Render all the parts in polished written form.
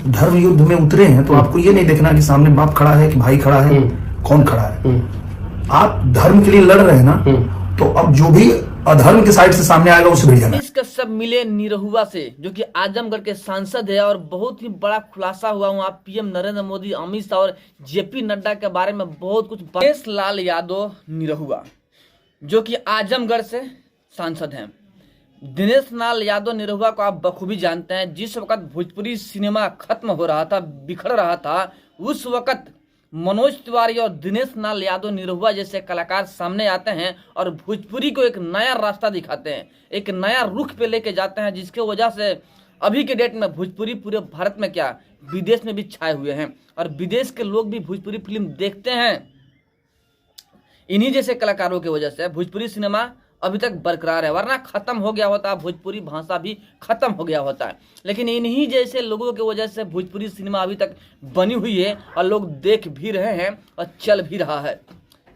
धर्म युद्ध में उतरे हैं तो आपको ये नहीं देखना कि सामने बाप खड़ा है कि भाई खड़ा है, कौन खड़ा है। आप धर्म के लिए लड़ रहे हैं ना, तो अब जो भी अधर्म के साइड से सामने आएगा उसे भिड़ जाना। इसका सब मिले निरहुआ से, जो कि आजमगढ़ के सांसद है, और बहुत ही बड़ा खुलासा हुआ वहाँ पीएम नरेंद्र मोदी, अमित शाह और जेपी नड्डा के बारे में बहुत कुछ। दिनेश लाल यादव निरहुआ जो कि आजमगढ़ से सांसद हैं। दिनेश लाल यादव निरहुआ को आप बखूबी जानते हैं। जिस वक्त भोजपुरी सिनेमा खत्म हो रहा था, बिखर रहा था, उस वक्त मनोज तिवारी और दिनेश लाल यादव निरहुआ जैसे कलाकार सामने आते हैं और भोजपुरी को एक नया रास्ता दिखाते हैं, एक नया रुख पे लेके जाते हैं, जिसके वजह से अभी के डेट में भोजपुरी पूरे भारत में क्या विदेश में भी छाए हुए हैं और विदेश के लोग भी भोजपुरी फिल्म देखते हैं। इन्हीं जैसे कलाकारों की वजह से भोजपुरी सिनेमा अभी तक बरकरार है, वरना खत्म हो गया होता, भोजपुरी भाषा भी खत्म हो गया होता है। लेकिन इन्हीं जैसे लोगों की वजह से भोजपुरी सिनेमा अभी तक बनी हुई है और लोग देख भी रहे हैं और चल भी रहा है।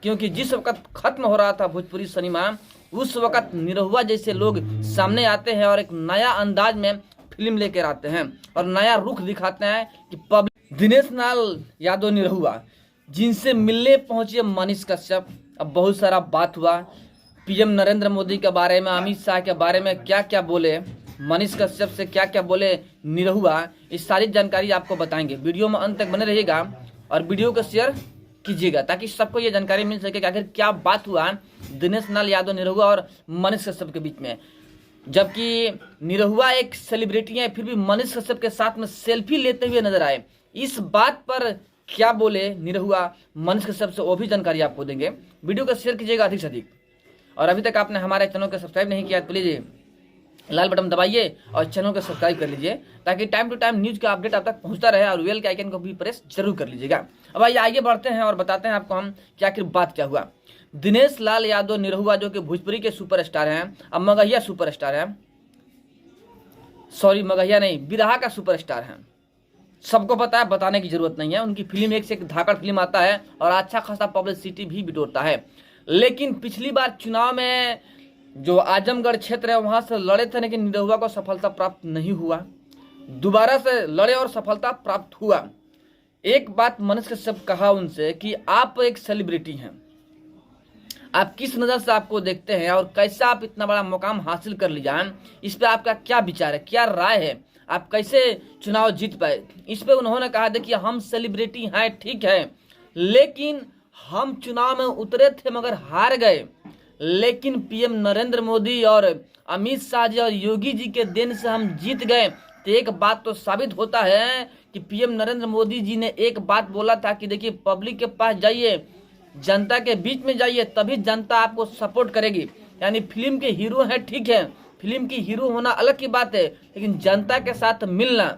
क्योंकि जिस वक्त खत्म हो रहा था भोजपुरी सिनेमा, उस वक्त निरहुआ जैसे लोग सामने आते हैं और एक नया अंदाज में फिल्म लेकर आते हैं और नया रुख दिखाते हैं कि पब्लिक। दिनेश लाल यादव निरहुआ जिनसे मिलने पहुंचे मनीष कश्यप, अब बहुत सारा बात हुआ पीएम नरेंद्र मोदी के बारे में, अमित शाह के बारे में क्या क्या बोले, मनीष कश्यप से क्या क्या बोले निरहुआ, इस सारी जानकारी आपको बताएंगे। वीडियो में अंत तक बने रहिएगा और वीडियो को शेयर कीजिएगा ताकि सबको ये जानकारी मिल सके कि आखिर क्या बात हुआ दिनेश लाल यादव निरहुआ और मनीष कश्यप के बीच में। जबकि निरहुआ एक सेलिब्रिटी है, फिर भी मनीष कश्यप के साथ में सेल्फी लेते हुए नजर आए। इस बात पर क्या बोले निरहुआ मनीष कश्यप से, वो भी जानकारी आपको देंगे। वीडियो को शेयर कीजिएगा अधिक से अधिक। और अभी तक आपने हमारे चैनल को सब्सक्राइब नहीं किया तो प्लीज लाल बटन दबाइए और चैनल को सब्सक्राइब कर लीजिए ताकि टाइम टू टाइम न्यूज का अपडेट आप तक पहुंचता रहे, और बेल के आइकन को भी प्रेस जरूर कर लीजिएगा। अब आइए बढ़ते हैं और बताते हैं आपको हम कि आखिर बात क्या हुआ। दिनेश लाल यादव निरहुआ जो कि भोजपुरी के सुपरस्टार हैं, अब मगहिया सुपरस्टार हैं, सॉरी मगहिया नहीं, बिरहा का सुपरस्टार हैं। सबको पता है, बताने की जरूरत नहीं है। उनकी फिल्म एक से एक धाकड़ फिल्म आता है और अच्छा खासा पब्लिसिटी भी बिटोरता है। लेकिन पिछली बार चुनाव में जो आजमगढ़ क्षेत्र है वहां से लड़े थे, लेकिन निरहुआ को सफलता प्राप्त नहीं हुआ। दोबारा से लड़े और सफलता प्राप्त हुआ। एक बात मनीष कश्यप कहा उनसे कि आप एक सेलिब्रिटी हैं, आप किस नजर से आपको देखते हैं और कैसे आप इतना बड़ा मुकाम हासिल कर लिया, इस पे आपका क्या विचार है, क्या राय है, आप कैसे चुनाव जीत पाए। इस पे उन्होंने कहा देखिए हम सेलिब्रिटी हैं ठीक है, लेकिन हम चुनाव में उतरे थे मगर हार गए। लेकिन पीएम नरेंद्र मोदी और अमित शाह जी और योगी जी के देन से हम जीत गए। तो एक बात तो साबित होता है कि पीएम नरेंद्र मोदी जी ने एक बात बोला था कि देखिए पब्लिक के पास जाइए, जनता के बीच में जाइए, तभी जनता आपको सपोर्ट करेगी। यानी फिल्म के हीरो हैं ठीक है, फिल्म की हीरो होना अलग की बात है, लेकिन जनता के साथ मिलना,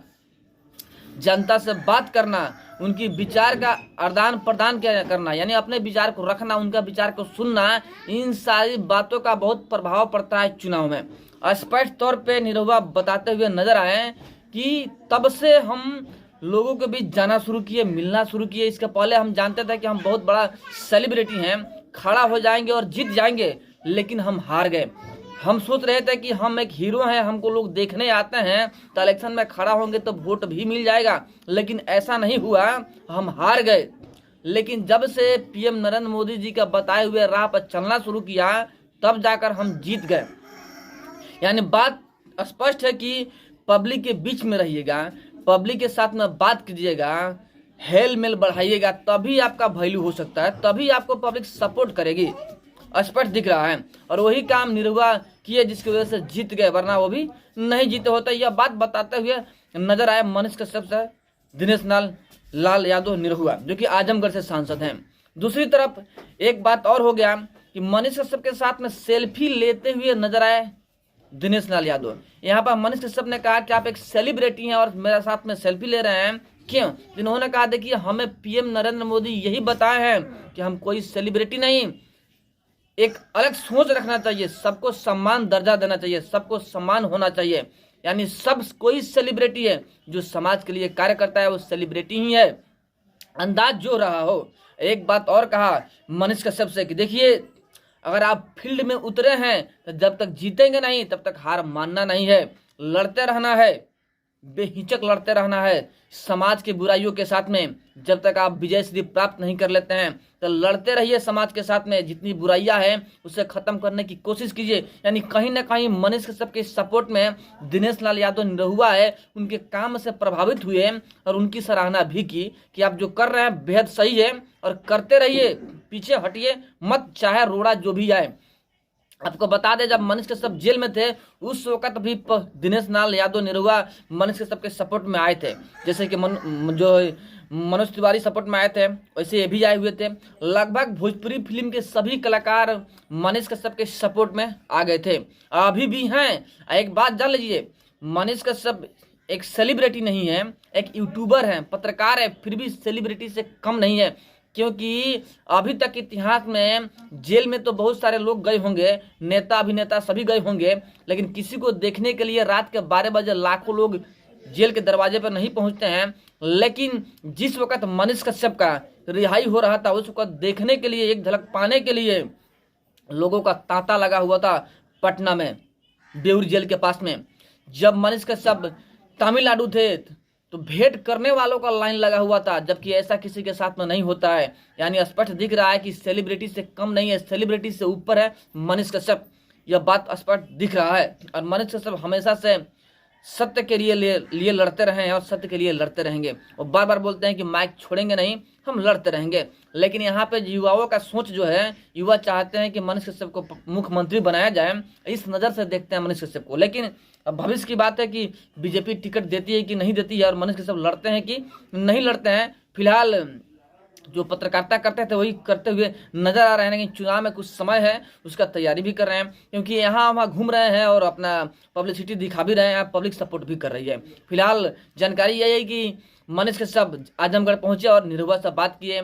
जनता से बात करना, उनकी विचार का आदान प्रदान करना, यानी अपने विचार को रखना, उनका विचार को सुनना, इन सारी बातों का बहुत प्रभाव पड़ता है चुनाव में। स्पष्ट तौर पे निरहुआ बताते हुए नजर आए कि तब से हम लोगों के बीच जाना शुरू किए, मिलना शुरू किए। इसके पहले हम जानते थे कि हम बहुत बड़ा सेलिब्रिटी हैं, खड़ा हो जाएंगे और जीत जाएंगे, लेकिन हम हार गए। हम सोच रहे थे कि हम एक हीरो हैं, हमको लोग देखने आते हैं, तो इलेक्शन में खड़ा होंगे तो वोट भी मिल जाएगा, लेकिन ऐसा नहीं हुआ, हम हार गए। लेकिन जब से पीएम नरेंद्र मोदी जी का बताए हुए राह पर चलना शुरू किया, तब जाकर हम जीत गए। यानी बात स्पष्ट है कि पब्लिक के बीच में रहिएगा, पब्लिक के साथ में बात कीजिएगा, हेल मेल बढ़ाइएगा, तभी आपका वैल्यू हो सकता है, तभी आपको पब्लिक सपोर्ट करेगी। स्पष्ट दिख रहा है और वही काम निरहुआ किए जिसकी वजह से जीत गए, वरना वो भी नहीं जीते होते। यह बात बताते हुए नजर आए मनीष कश्यप से दिनेश लाल यादव निरहुआ जो कि आजमगढ़ से सांसद हैं। दूसरी तरफ एक बात और हो गया कि मनीष कश्यप के साथ में सेल्फी लेते हुए नजर आए दिनेश लाल यादव। यहाँ पर मनीष कश्यप ने कहा कि आप एक सेलिब्रिटी हैं और मेरे साथ में सेल्फी ले रहे हैं, क्यों? जिन्होंने कहा देखिए हमें पीएम नरेंद्र मोदी यही बताए हैं कि हम कोई सेलिब्रिटी नहीं, एक अलग सोच रखना चाहिए, सबको सम्मान दर्जा देना चाहिए, सबको सम्मान होना चाहिए। यानी सब कोई सेलिब्रिटी है, जो समाज के लिए कार्य करता है वो सेलिब्रिटी ही है, अंदाज जो रहा हो। एक बात और कहा मनीष कश्यप से कि देखिए अगर आप फील्ड में उतरे हैं तो जब तक जीतेंगे नहीं तब तक हार मानना नहीं है, लड़ते रहना है। बेहिचक लड़ते रहना है समाज की बुराइयों के साथ में। जब तक आप विजय श्री प्राप्त नहीं कर लेते हैं तो लड़ते रहिए समाज के साथ में, जितनी बुराइयां हैं उसे खत्म करने की कोशिश कीजिए। यानी कहीं ना कहीं मनीष कश्यप के सपोर्ट में दिनेश लाल यादव निरहुआ है, उनके काम से प्रभावित हुए और उनकी सराहना भी की कि आप जो कर रहे हैं बेहद सही है और करते रहिए, पीछे हटिए मत, चाहे रोड़ा जो भी आए। आपको बता दें, जब मनीष कश्यप जेल में थे उस वक्त भी दिनेश लाल यादव निरहुआ मनीष कश्यप के सपोर्ट में आए थे। जैसे कि जो मनोज तिवारी सपोर्ट में आए थे वैसे ये भी आए हुए थे। लगभग भोजपुरी फिल्म के सभी कलाकार मनीष कश्यप के सपोर्ट में आ गए थे, अभी भी हैं। एक बात जान लीजिए, मनीष कश्यप एक सेलिब्रिटी नहीं है, एक यूट्यूबर है, पत्रकार है, फिर भी सेलिब्रिटी से कम नहीं है। क्योंकि अभी तक इतिहास में जेल में तो बहुत सारे लोग गए होंगे, नेता अभिनेता सभी गए होंगे, लेकिन किसी को देखने के लिए रात के 12 बजे लाखों लोग जेल के दरवाजे पर नहीं पहुंचते हैं। लेकिन जिस वक्त मनीष कश्यप का रिहाई हो रहा था उस वक्त देखने के लिए, एक झलक पाने के लिए लोगों का तांता लगा हुआ था पटना में बेउर जेल के पास में। जब मनीष कश्यप तमिलनाडु थे तो भेंट करने वालों का लाइन लगा हुआ था, जबकि ऐसा किसी के साथ में नहीं होता है। यानी स्पष्ट दिख रहा है कि सेलिब्रिटी से कम नहीं है, सेलिब्रिटी से ऊपर है मनीष कश्यप, यह बात स्पष्ट दिख रहा है। और मनीष कश्यप हमेशा से सत्य के लिए लड़ते रहे हैं और सत्य के लिए लड़ते रहेंगे। वो बार बार बोलते हैं कि माइक छोड़ेंगे नहीं, हम लड़ते रहेंगे। लेकिन यहाँ पे युवाओं का सोच जो है, युवा चाहते हैं कि मनीष कश्यप को मुख्यमंत्री बनाया जाए, इस नज़र से देखते हैं मनीष कश्यप को। लेकिन अब भविष्य की बात है कि बीजेपी टिकट देती है कि नहीं देती है और मनीष कश्यप लड़ते हैं कि नहीं लड़ते हैं। फिलहाल जो पत्रकारिता करते थे वही करते हुए नजर आ रहे हैं, लेकिन चुनाव में कुछ समय है उसका तैयारी भी कर रहे हैं, क्योंकि यहाँ वहाँ घूम रहे हैं और अपना पब्लिसिटी दिखा भी रहे हैं, पब्लिक सपोर्ट भी कर रही है। फिलहाल जानकारी यही है कि मनीष कश्यप आजमगढ़ पहुंचे और निरहुआ से बात किए,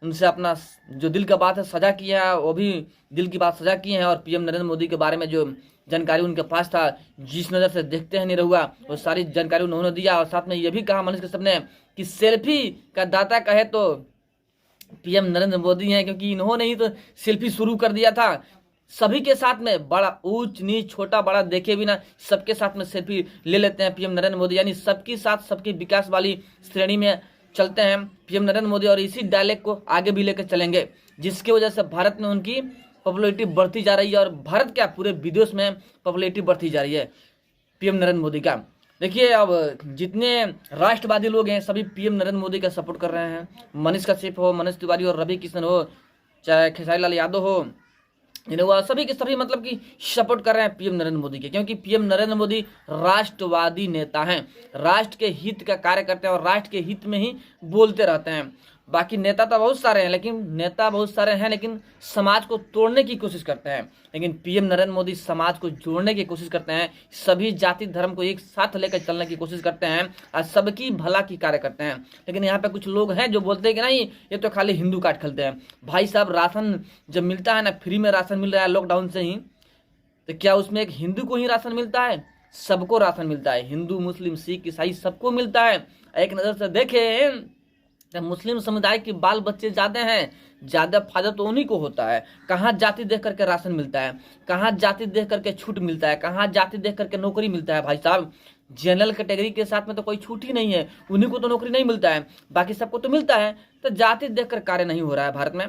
उनसे अपना जो दिल का बात है सजा किया है, वो भी दिल की बात सजा किए हैं। और पीएम नरेंद्र मोदी के बारे में जो जानकारी उनके पास था, जिस नज़र से देखते हैं निरहुआ, वो सारी जानकारी उन्होंने दिया। और साथ में ये भी कहा मनीष कश्यप ने कि सेल्फी का दाता कहे तो पीएम नरेंद्र मोदी हैं, क्योंकि इन्होंने ही तो सेल्फी शुरू कर दिया था। सभी के साथ में, बड़ा ऊंच नीच छोटा बड़ा देखे बिना सबके साथ में सेल्फी ले लेते हैं पीएम नरेंद्र मोदी। यानी सबके साथ सबके विकास वाली श्रेणी में चलते हैं पीएम नरेंद्र मोदी, और इसी डायलॉग को आगे भी लेकर चलेंगे, जिसकी वजह से भारत में उनकी पॉपुलैरिटी बढ़ती जा रही है। और भारत क्या, पूरे विदेश में पॉपुलैरिटी बढ़ती जा रही है पीएम नरेंद्र मोदी का। देखिए, अब जितने राष्ट्रवादी लोग हैं सभी पीएम नरेंद्र मोदी का सपोर्ट कर रहे हैं। मनीष कश्यप हो, मनोज तिवारी हो, रवि किशन हो, चाहे खेसारी लाल यादव हो, निरहुआ, सभी के सभी मतलब कि सपोर्ट कर रहे हैं पीएम नरेंद्र मोदी के, क्योंकि पीएम नरेंद्र मोदी राष्ट्रवादी नेता हैं, राष्ट्र के हित का कार्य करते हैं और राष्ट्र के हित में ही बोलते रहते हैं। बाकी नेता तो बहुत सारे हैं, लेकिन समाज को तोड़ने की कोशिश करते हैं। लेकिन पीएम नरेंद्र मोदी समाज को जोड़ने की कोशिश करते हैं, सभी जाति धर्म को एक साथ लेकर चलने की कोशिश करते हैं और सबकी भला की कार्य करते हैं। लेकिन यहाँ पे कुछ लोग हैं जो बोलते हैं कि नहीं, ये तो खाली हिंदू काट खेलते हैं। भाई साहब, राशन जब मिलता है ना, फ्री में राशन मिल रहा है लॉकडाउन से ही, तो क्या उसमें एक हिंदू को ही राशन मिलता है? सबको राशन मिलता है, हिंदू मुस्लिम सिख ईसाई सबको मिलता है। एक नज़र से देखें, मुस्लिम समुदाय के बाल बच्चे ज्यादा हैं, ज्यादा फायदा तो उन्हीं को होता है। कहाँ जाति देख करके राशन मिलता है, कहाँ जाति देख करके छूट मिलता है, कहाँ जाति देख करके नौकरी मिलता है? भाई साहब, जनरल कैटेगरी के साथ में तो कोई छूट ही नहीं है, उन्हीं को तो नौकरी नहीं मिलता है, बाकी सबको तो मिलता है। तो जाति देख कर कार्य नहीं हो रहा है भारत में।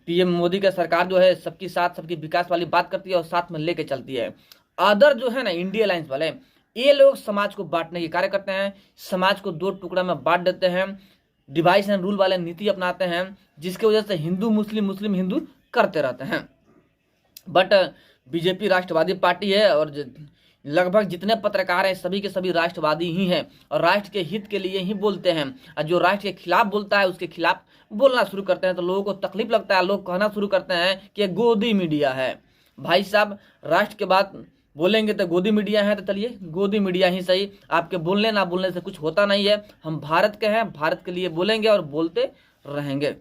पीएम मोदी का सरकार जो है सबकी साथ सबकी विकास वाली बात करती है और साथ में लेके चलती है। अदर जो है ना, इंडिया अलायंस वाले, ये लोग समाज को बांटने के कार्य करते हैं, समाज को दो टुकड़ा में बांट देते हैं, डिवाइस एंड रूल वाले नीति अपनाते हैं, जिसकी वजह से हिंदू मुस्लिम मुस्लिम हिंदू करते रहते हैं। बट बीजेपी राष्ट्रवादी पार्टी है और लगभग जितने पत्रकार हैं सभी के सभी राष्ट्रवादी ही हैं और राष्ट्र के हित के लिए ही बोलते हैं। और जो राष्ट्र के खिलाफ बोलता है उसके खिलाफ बोलना शुरू करते हैं तो लोगों को तकलीफ लगता है, लोग कहना शुरू करते हैं कि गोदी मीडिया है। भाई साहब, राष्ट्र के बाद बोलेंगे तो गोदी मीडिया है, तो चलिए गोदी मीडिया ही सही, आपके बोलने ना बोलने से कुछ होता नहीं है। हम भारत के हैं, भारत के लिए बोलेंगे और बोलते रहेंगे।